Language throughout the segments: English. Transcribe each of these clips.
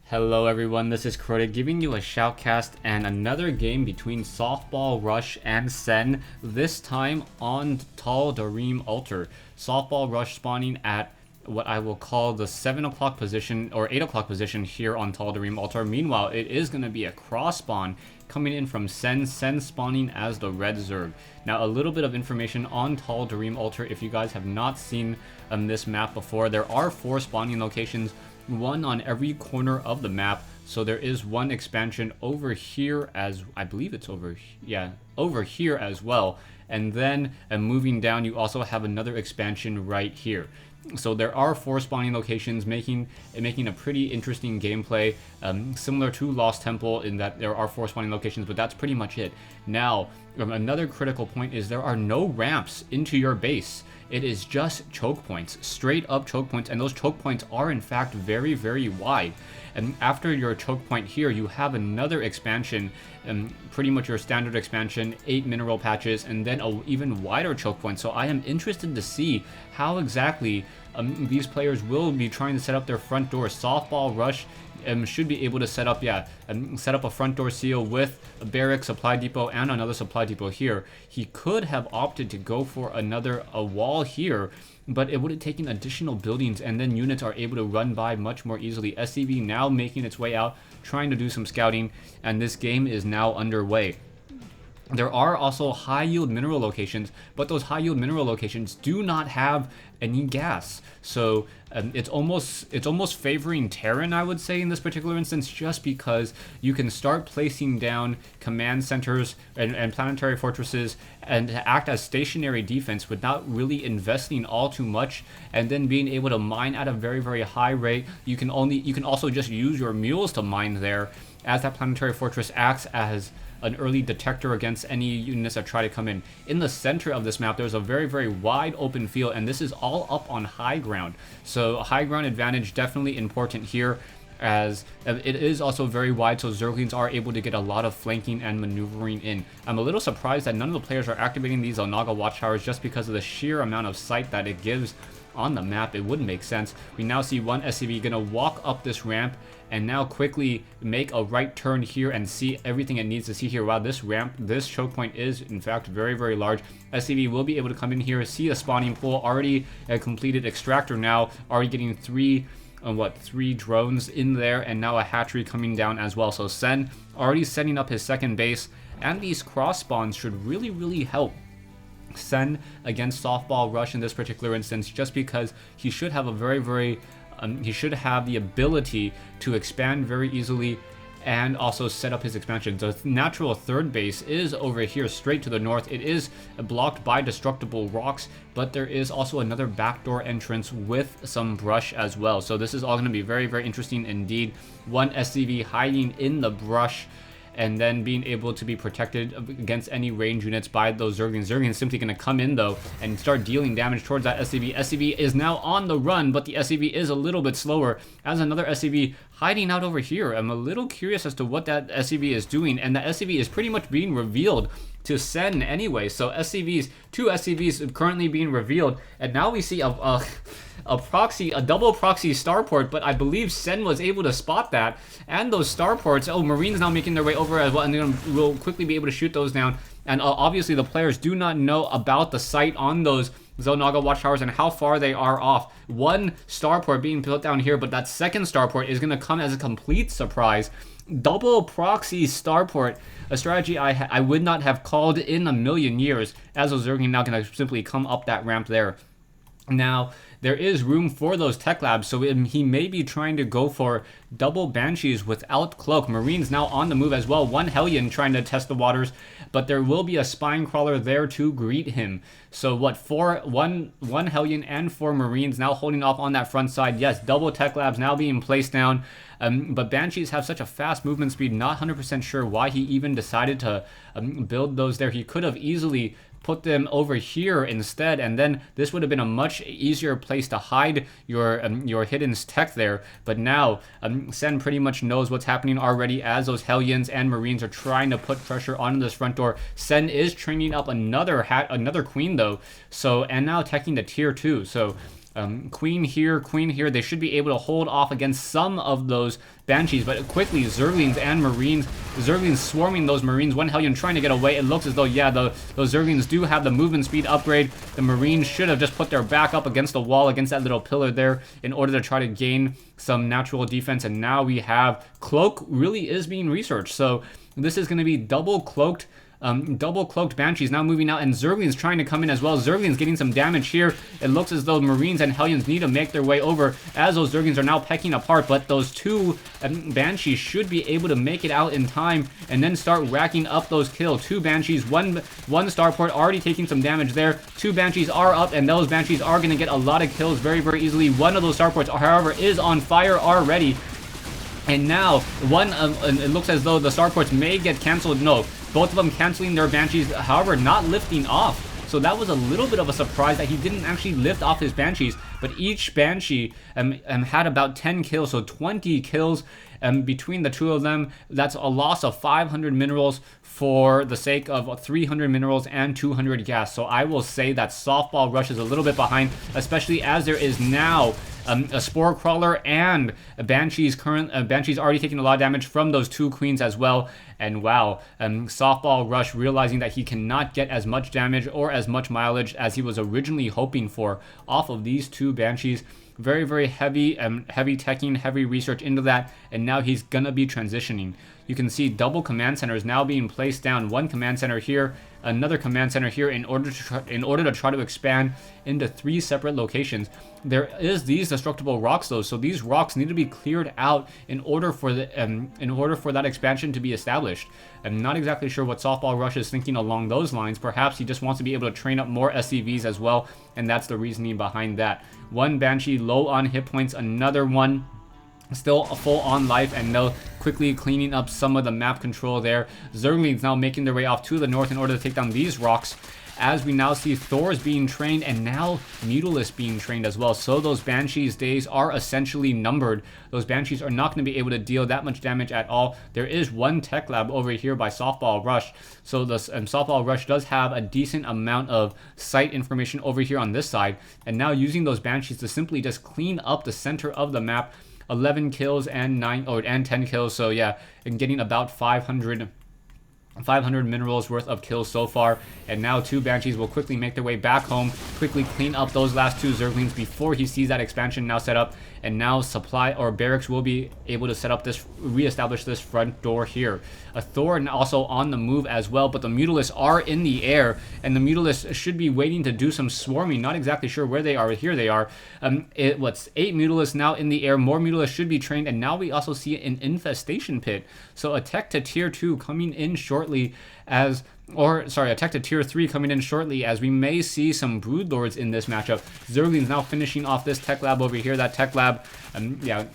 Hello everyone, this is Crota giving you a shoutcast and another game between Softball Rush and Sen, this time on Tal'Darim Altar. Softball Rush spawning at what I will call the 7 o'clock position or 8 o'clock position here on Tal'Darim Altar. Meanwhile, it is going to be a cross spawn coming in from Sen spawning as the red Zerg. Now, a little bit of information on Tal'Darim Altar. If you guys have not seen this map before, there are 4 spawning locations, one on every corner of the map. So there is one expansion over here, as I believe it's over here as well. And then moving down, you also have another expansion right here. So there are 4 spawning locations, making a pretty interesting gameplay, similar to Lost Temple in that there are 4 spawning locations, but that's pretty much it. Now, another critical point is there are no ramps into your base. It is just choke points, straight up choke points, and those choke points are in fact very, very wide. And after your choke point here, you have another expansion, pretty much your standard expansion, 8 mineral patches, and then an even wider choke point. So I am interested to see how exactly these players will be trying to set up their front door. Softball Rush should be able to set up a front door seal with a barrack, supply depot, and another supply depot here. He could have opted to go for a wall here, but it would have taken additional buildings, and then units are able to run by much more easily. SCV now making its way out, trying to do some scouting, and this game is now underway. There are also high yield mineral locations, but those high yield mineral locations do not have any gas. So it's almost favoring Terran, I would say, in this particular instance, just because you can start placing down command centers and planetary fortresses and act as stationary defense without really investing all too much, and then being able to mine at a very, very high rate. You can also just use your mules to mine there, as that planetary fortress acts as an early detector against any units that try to come in. In the center of this map, there's a very, very wide open field, and this is all up on high ground. So high ground advantage definitely important here, as it is also very wide, so Zerglings are able to get a lot of flanking and maneuvering in. I'm a little surprised that none of the players are activating these Onaga watchtowers just because of the sheer amount of sight that it gives on the map. It wouldn't make sense. We now see one SCV gonna walk up this ramp and now quickly make a right turn here and see everything it needs to see here. Wow, this choke point is in fact very, very large. SCV will be able to come in here, see a spawning pool, already a completed extractor now, already getting 3 drones in there, and now a hatchery coming down as well. So Sen already setting up his second base, and these cross spawns should really, really help Sen against Softball Rush in this particular instance, just because he should have a very, he should have the ability to expand very easily and also set up his expansion. The natural third base is over here straight to the north. It is blocked by destructible rocks, but there is also another backdoor entrance with some brush as well. So this is all going to be very, very interesting indeed. One SCV hiding in the brush, and then being able to be protected against any range units by those Zerglings. Zerglings simply going to come in, though, and start dealing damage towards that SCV. SCV is now on the run, but the SCV is a little bit slower, as another SCV hiding out over here. I'm a little curious as to what that SCV is doing, and the SCV is pretty much being revealed to Sen anyway. So two SCVs currently being revealed, and now we see a double proxy starport, but I believe Sen was able to spot that, and those starports. Oh, Marines now making their way over as well, and we'll quickly be able to shoot those down. And obviously the players do not know about the sight on those Zonaga watchtowers and how far they are off. One starport being built down here, but that second starport is going to come as a complete surprise. Double proxy starport, a strategy I would not have called in a million years, as those Zerglings now going to simply come up that ramp there. Now, there is room for those tech labs, so he may be trying to go for double Banshees without cloak. Marines now on the move as well. One Hellion trying to test the waters, but there will be a spine crawler there to greet him. So what, one Hellion and 4 Marines now holding off on that front side. Yes, double tech labs now being placed down. But Banshees have such a fast movement speed, not 100% sure why he even decided to build those there. He could have easily put them over here instead, and then this would have been a much easier place to hide your hidden tech there. But now Sen pretty much knows what's happening already, as those Hellions and Marines are trying to put pressure on this front door. Sen is training up another queen though, so, and now attacking the tier 2. So Queen here, Queen here. They should be able to hold off against some of those Banshees, but quickly Zerglings and Marines, Zerglings swarming those Marines, one Hellion trying to get away. It looks as though, yeah, those Zerglings do have the movement speed upgrade. The Marines should have just put their back up against the wall, against that little pillar there, in order to try to gain some natural defense. And now we have Cloak really is being researched, so this is going to be double cloaked Banshees now moving out, and Zerglings trying to come in as well. Zerglings getting some damage here. It looks as though Marines and Hellions need to make their way over as those Zerglings are now pecking apart, but those two Banshees should be able to make it out in time and then start racking up those kills. Two Banshees, one starport already taking some damage there. Two Banshees are up, and those Banshees are going to get a lot of kills very, very easily. One of those starports, however, is on fire already. And now, it looks as though the starports may get canceled. No, both of them canceling their Banshees, however, not lifting off. So that was a little bit of a surprise that he didn't actually lift off his Banshees. But each Banshee had about 10 kills, so 20 kills between the two of them. That's a loss of 500 minerals for the sake of 300 minerals and 200 gas. So I will say that Softball Rush is a little bit behind, especially as there is now a Spore Crawler and a Banshee's Banshee's already taking a lot of damage from those two Queens as well. And wow, Softball Rush realizing that he cannot get as much damage or as much mileage as he was originally hoping for off of these two Banshees. Very, very heavy teching, heavy research into that, and now he's gonna be transitioning. You can see double command centers now being placed down. One command center here, another command center here, in order to try to expand into 3 separate locations. There is these destructible rocks though, so these rocks need to be cleared out in order for that expansion to be established. I'm not exactly sure what Softball Rush is thinking along those lines. Perhaps he just wants to be able to train up more SCVs as well, and that's the reasoning behind that. One Banshee low on hit points, another one still full on life, and they'll quickly cleaning up some of the map control there. Zerglings now making their way off to the north in order to take down these rocks, as we now see Thors being trained and now Mutalisk being trained as well. So those Banshees days are essentially numbered. Those Banshees are not going to be able to deal that much damage at all. There is one tech lab over here by Softball Rush, so the Softball Rush does have a decent amount of site information over here on this side, and now using those Banshees to simply just clean up the center of the map. 11 kills and 10 kills, so yeah, and getting about 500 minerals worth of kills so far. And now two Banshees will quickly make their way back home, quickly clean up those last two Zerglings before he sees that expansion now set up. And now supply or barracks will be able to set up this, reestablish this front door here. A Thor also on the move as well, but the Mutalisks are in the air, and the Mutalisks should be waiting to do some swarming. Not exactly sure where they are. Here they are. 8 Mutalisks now in the air. More Mutalisks should be trained, and now we also see an infestation pit. So a tech to tier 2 coming in shortly as... a tech to tier 3 coming in shortly, as we may see some Broodlords in this matchup. Zerglings now finishing off this tech lab over here. That tech lab,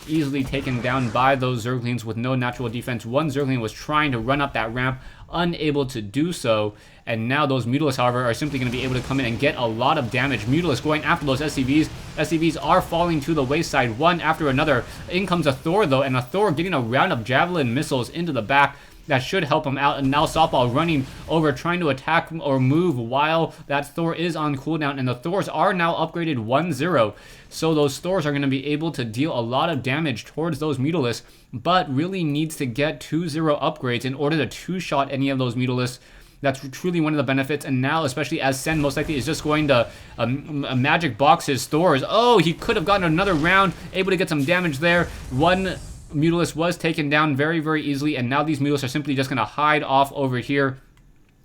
easily taken down by those Zerglings with no natural defense. One Zergling was trying to run up that ramp, unable to do so. And now those Mutalisks, however, are simply going to be able to come in and get a lot of damage. Mutalisks going after those SCVs. SCVs are falling to the wayside, one after another. In comes a Thor, though, and a Thor getting a round of javelin missiles into the back. That should help him out. And now Softball running over, trying to attack or move while that Thor is on cooldown. And the Thors are now upgraded 1-0. So those Thors are going to be able to deal a lot of damage towards those Mutalisks, but really needs to get 2-0 upgrades in order to two-shot any of those Mutalisks. That's truly one of the benefits. And now, especially as Sen most likely is just going to magic box his Thors. Oh, he could have gotten another round, able to get some damage there. One Mutalisk was taken down very, very easily, and now these Mutalisks are simply just going to hide off over here.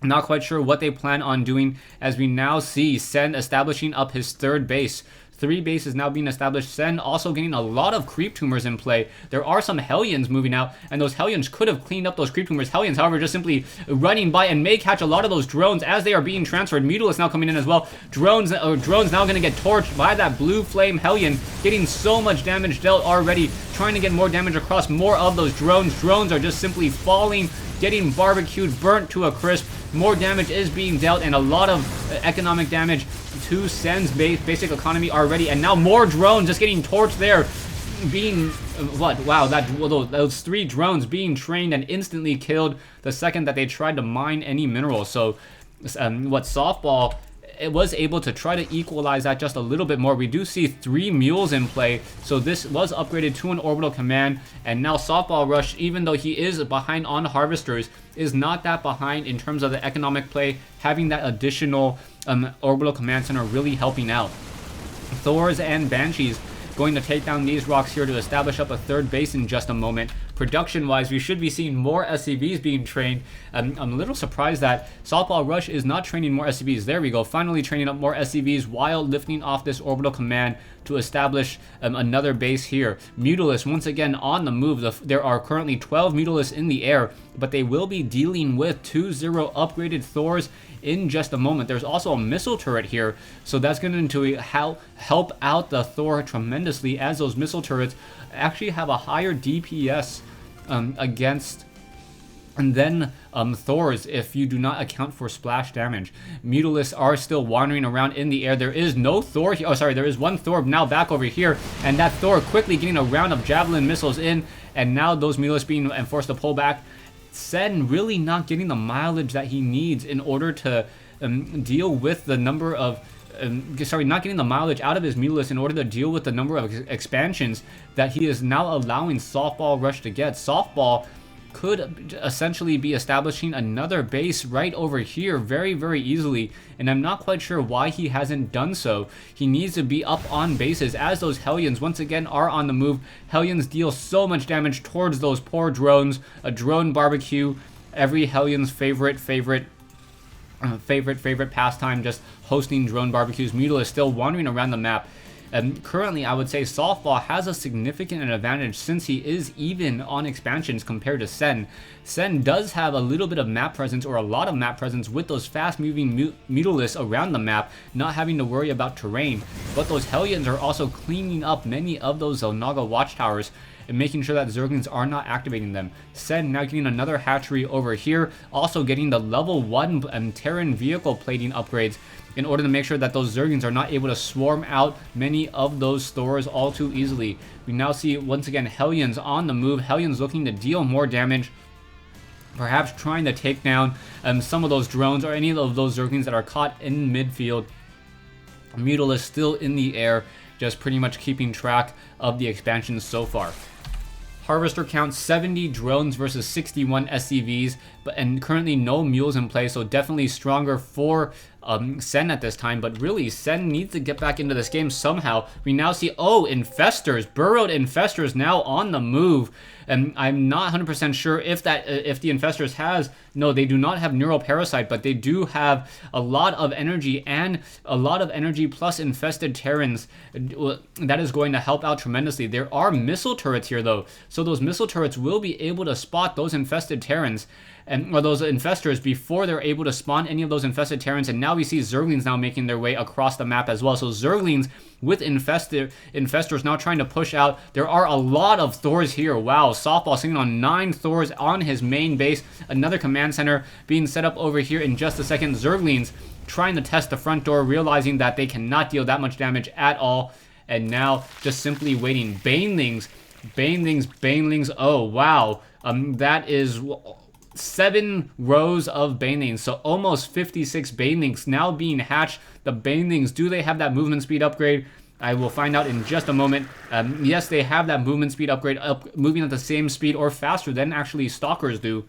Not quite sure what they plan on doing, as we now see Sen establishing up his third base. 3 bases now being established. Sen also getting a lot of creep tumors in play. There are some Hellions moving out, and those Hellions could have cleaned up those creep tumors. Hellions, however, just simply running by and may catch a lot of those drones as they are being transferred. Mutalisks now coming in as well. Drones now going to get torched by that blue flame Hellion, getting so much damage dealt already, trying to get more damage across more of those drones. Drones are just simply falling, getting barbecued, burnt to a crisp. More damage is being dealt, and a lot of economic damage to Sen's basic economy already. And now more drones just getting torched there, being wow, those 3 drones being trained and instantly killed the second that they tried to mine any minerals. So Softball it was able to try to equalize that just a little bit more. We do see 3 mules in play, so this was upgraded to an orbital command, and now Softball Rush, even though he is behind on harvesters, is not that behind in terms of the economic play, having that additional orbital command center really helping out. Thors and Banshees going to take down these rocks here to establish up a 3rd base in just a moment. Production-wise, we should be seeing more SCVs being trained. I'm a little surprised that Softball Rush is not training more SCVs. There we go, finally training up more SCVs while lifting off this orbital command to establish another base here. Mutalisk once again on the move. There are currently 12 Mutalisks in the air, but they will be dealing with 2-0 upgraded Thors in just a moment. There's also a missile turret here, so that's going to help out the Thor tremendously, as those missile turrets actually have a higher DPS against and then Thors, if you do not account for splash damage. Mutalisks are still wandering around in the air. There is no Thor here. Oh, sorry, there is one Thor now back over here, and that Thor quickly getting a round of javelin missiles in, and now those Mutalisks being forced to pull back. Sen really not getting the mileage that he needs in order to deal with the number of not getting the mileage out of his Mutalisks in order to deal with the number of expansions that he is now allowing Softball Rush to get. Softball could essentially be establishing another base right over here very, very easily, and I'm not quite sure why he hasn't done so. He needs to be up on bases, as those Hellions once again are on the move. Hellions deal so much damage towards those poor drones. A drone barbecue, every Hellion's favorite pastime, just hosting drone barbecues. Mutal is still wandering around the map. Currently, I would say Softball has a significant advantage since he is even on expansions compared to Sen. Sen does have a little bit of map presence, or a lot of map presence, with those fast-moving Mutalisks around the map, not having to worry about terrain. But those Hellions are also cleaning up many of those Zelnaga watchtowers and making sure that Zerglings are not activating them. Sen now getting another hatchery over here, also getting the level 1 Terran vehicle plating upgrades in order to make sure that those Zerglings are not able to swarm out many of those Thors all too easily. We now see, once again, Hellions on the move. Hellions looking to deal more damage, perhaps trying to take down some of those drones or any of those Zerglings that are caught in midfield. Mutal is still in the air, just pretty much keeping track of the expansions so far. Harvester count 70 drones versus 61 SCVs, and currently no mules in play, so definitely stronger for Sen at this time. But really, Sen needs to get back into this game somehow. We now see, infestors, burrowed infestors now on the move, and I'm not 100% sure if the infestors they do not have neural parasite, but they do have a lot of energy, and a lot of energy plus infested Terrans. That is going to help out tremendously. There are missile turrets here though, so those missile turrets will be able to spot those infested Terrans, or those infestors, before they're able to spawn any of those infested Terrans. And now we see Zerglings now making their way across the map as well. So Zerglings with infestors now trying to push out. There are a lot of Thors here. Wow, Softball sitting on 9 Thors on his main base. Another command center being set up over here in just a second. Zerglings trying to test the front door, realizing that they cannot deal that much damage at all, and now just simply waiting. Banelings. Oh wow, that is 7 rows of Banelings, so almost 56 Banelings now being hatched. The Banelings, do they have that movement speed upgrade? I will find out in just a moment. Yes, they have that movement speed upgrade, moving at the same speed or faster than actually Stalkers do.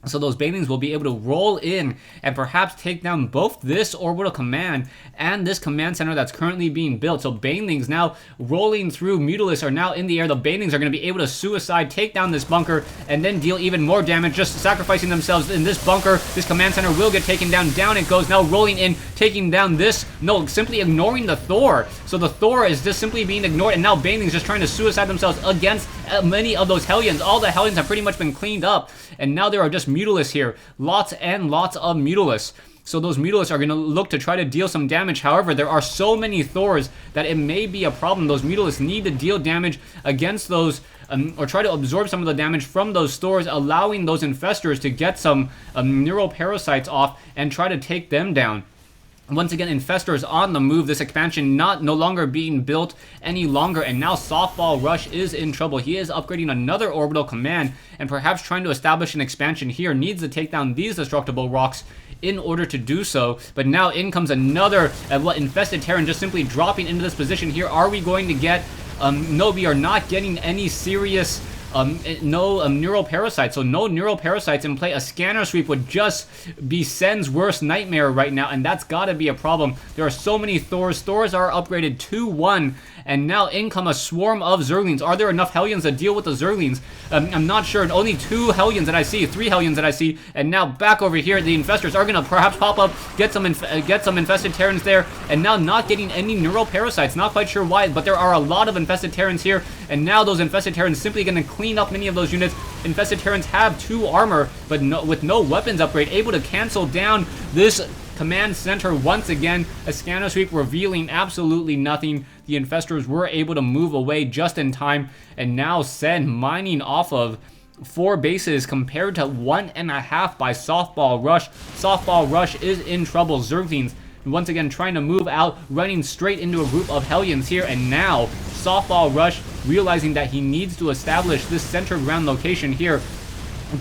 So those Banelings will be able to roll in and perhaps take down both this orbital command and this command center that's currently being built. So Banelings now rolling through. Mutalisks are now in the air. The Banelings are going to be able to suicide, take down this bunker, and then deal even more damage, just sacrificing themselves in this bunker. This command center will get taken down. Down it goes. Now rolling in, taking down this. No, simply ignoring the Thor. So the Thor is just simply being ignored, and now Banelings just trying to suicide themselves against many of those Hellions. All the Hellions have pretty much been cleaned up, and now there are just Mutalisks here. Lots and lots of Mutalisks. So those Mutalisks are going to look to try to deal some damage. However, there are so many Thors that it may be a problem. Those Mutalisks need to deal damage against those, or try to absorb some of the damage from those Thors, allowing those infestors to get some neural parasites off and try to take them down. Once again, infestors on the move. This expansion no longer being built any longer, and now Softball Rush is in trouble. He is upgrading another orbital command and perhaps trying to establish an expansion here. Needs to take down these destructible rocks in order to do so. But now in comes another infested Terran just simply dropping into this position here. Are we going to get... no, we are not getting any serious... no neural parasites, so no neural parasites in play. A scanner sweep would just be Sen's worst nightmare right now, and that's got to be a problem. There are so many Thors. Thors are upgraded 2-1, and now in come a swarm of Zerglings. Are there enough Hellions to deal with the Zerglings? I'm not sure. Only 2 Hellions that I see, 3 Hellions that I see, and now back over here, the infestors are going to perhaps pop up, get some infested Terrans there, and now not getting any neural parasites. Not quite sure why, but there are a lot of infested Terrans here, and now those infested Terrans simply going to clean up many of those units. Infested Terrans have 2 armor, but with no weapons upgrade, able to cancel down this command center once again. A scanner sweep revealing absolutely nothing. The infestors were able to move away just in time, and now Sen mining off of 4 bases compared to 1.5 by Softball Rush. Softball Rush is in trouble. Zerglings once again trying to move out, running straight into a group of Hellions here, and now Softball Rush realizing that he needs to establish this center ground location here,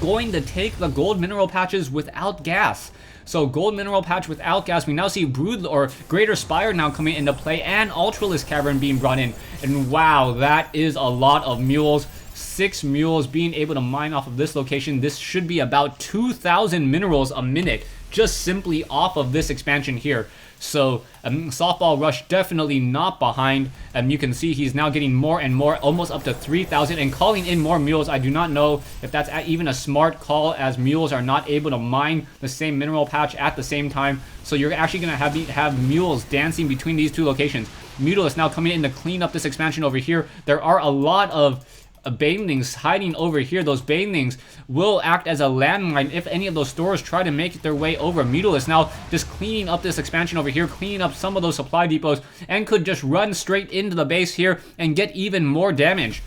going to take the gold mineral patches without gas. So gold mineral patch without gas. We now see Brood or Greater Spire now coming into play, and Ultralisk Cavern being brought in. And wow, that is a lot of mules. 6 mules being able to mine off of this location. This should be about 2,000 minerals a minute just simply off of this expansion here. So Softball Rush definitely not behind. You can see he's now getting more and more, almost up to 3,000, and calling in more mules. I do not know if that's even a smart call, as mules are not able to mine the same mineral patch at the same time. So you're actually going to have mules dancing between these 2 locations. Mutalisk now coming in to clean up this expansion over here. There are a lot of banelings hiding over here. Those banelings will act as a landmine if any of those stores try to make their way over. Mutalisk now just cleaning up this expansion over here, cleaning up some of those supply depots, and could just run straight into the base here and get even more damage.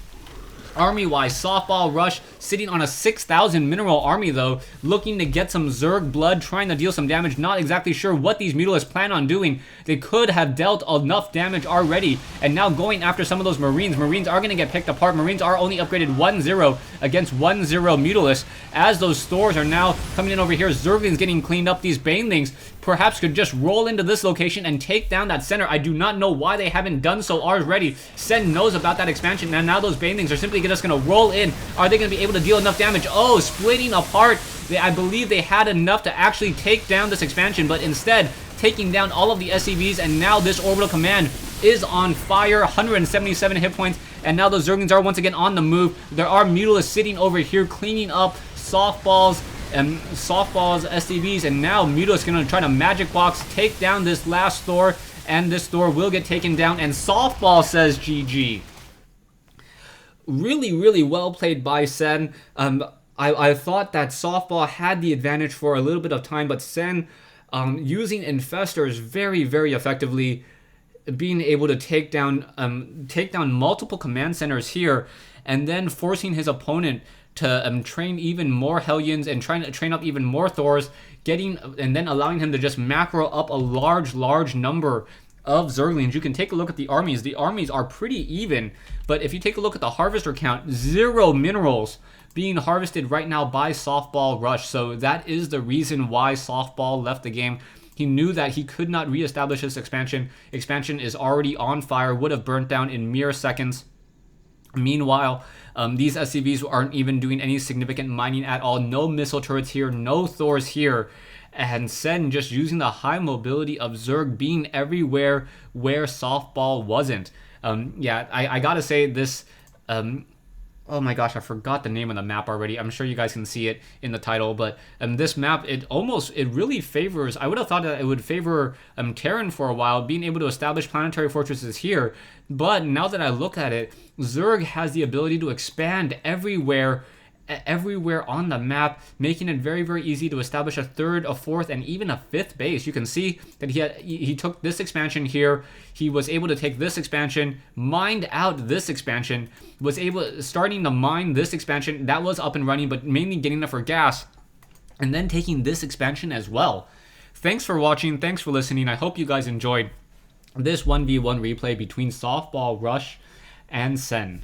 Army-wise, Softball Rush sitting on a 6,000 mineral army, though, looking to get some Zerg blood, trying to deal some damage. Not exactly sure what these Mutalisks plan on doing. They could have dealt enough damage already, and now going after some of those Marines. Marines are going to get picked apart. Marines are only upgraded 1-0 against 1-0 Mutalisks, as those stores are now coming in over here. Zerglings getting cleaned up. These Banelings perhaps could just roll into this location and take down that center. I do not know why they haven't done so already. Sen knows about that expansion, and now those Banelings are simply just going to roll in. Are they going to be able to deal enough damage? Oh, splitting apart. I believe they had enough to actually take down this expansion, but instead taking down all of the SCVs, and now this orbital command is on fire. 177 hit points, and now those Zerglings are once again on the move. There are Mutalisks sitting over here cleaning up Softball's SCVs, and now Mutalisk going to try to magic box, take down this last Thor, and this Thor will get taken down, and Softball says GG. Really, really well played by Sen. I thought that Softball had the advantage for a little bit of time, but Sen, using infestors very, very effectively, being able to take down multiple command centers here, and then forcing his opponent to train even more Hellions and trying to train up even more Thors, and then allowing him to just macro up a large number of Zerglings. You can take a look at the armies. The armies are pretty even, but if you take a look at the harvester count, 0 minerals being harvested right now by Softball Rush. So that is the reason why Softball left the game. He knew that he could not reestablish this expansion. Expansion is already on fire, would have burnt down in mere seconds. Meanwhile, these SCVs aren't even doing any significant mining at all. No missile turrets here, no Thors here. And Sen just using the high mobility of Zerg, being everywhere where Softball wasn't. Yeah, I gotta say this... oh my gosh, I forgot the name of the map already. I'm sure you guys can see it in the title, but this map, it really favors... I would have thought that it would favor Terran for a while, being able to establish planetary fortresses here. But now that I look at it, Zerg has the ability to expand everywhere on the map, making it very, very easy to establish a 3rd, a 4th, and even a 5th base. You can see that he took this expansion here. He was able to take this expansion, mined out this expansion, starting to mine this expansion. That was up and running, but mainly getting it for gas, and then taking this expansion as well. Thanks for watching. Thanks for listening. I hope you guys enjoyed this 1v1 replay between Softball Rush and Sen.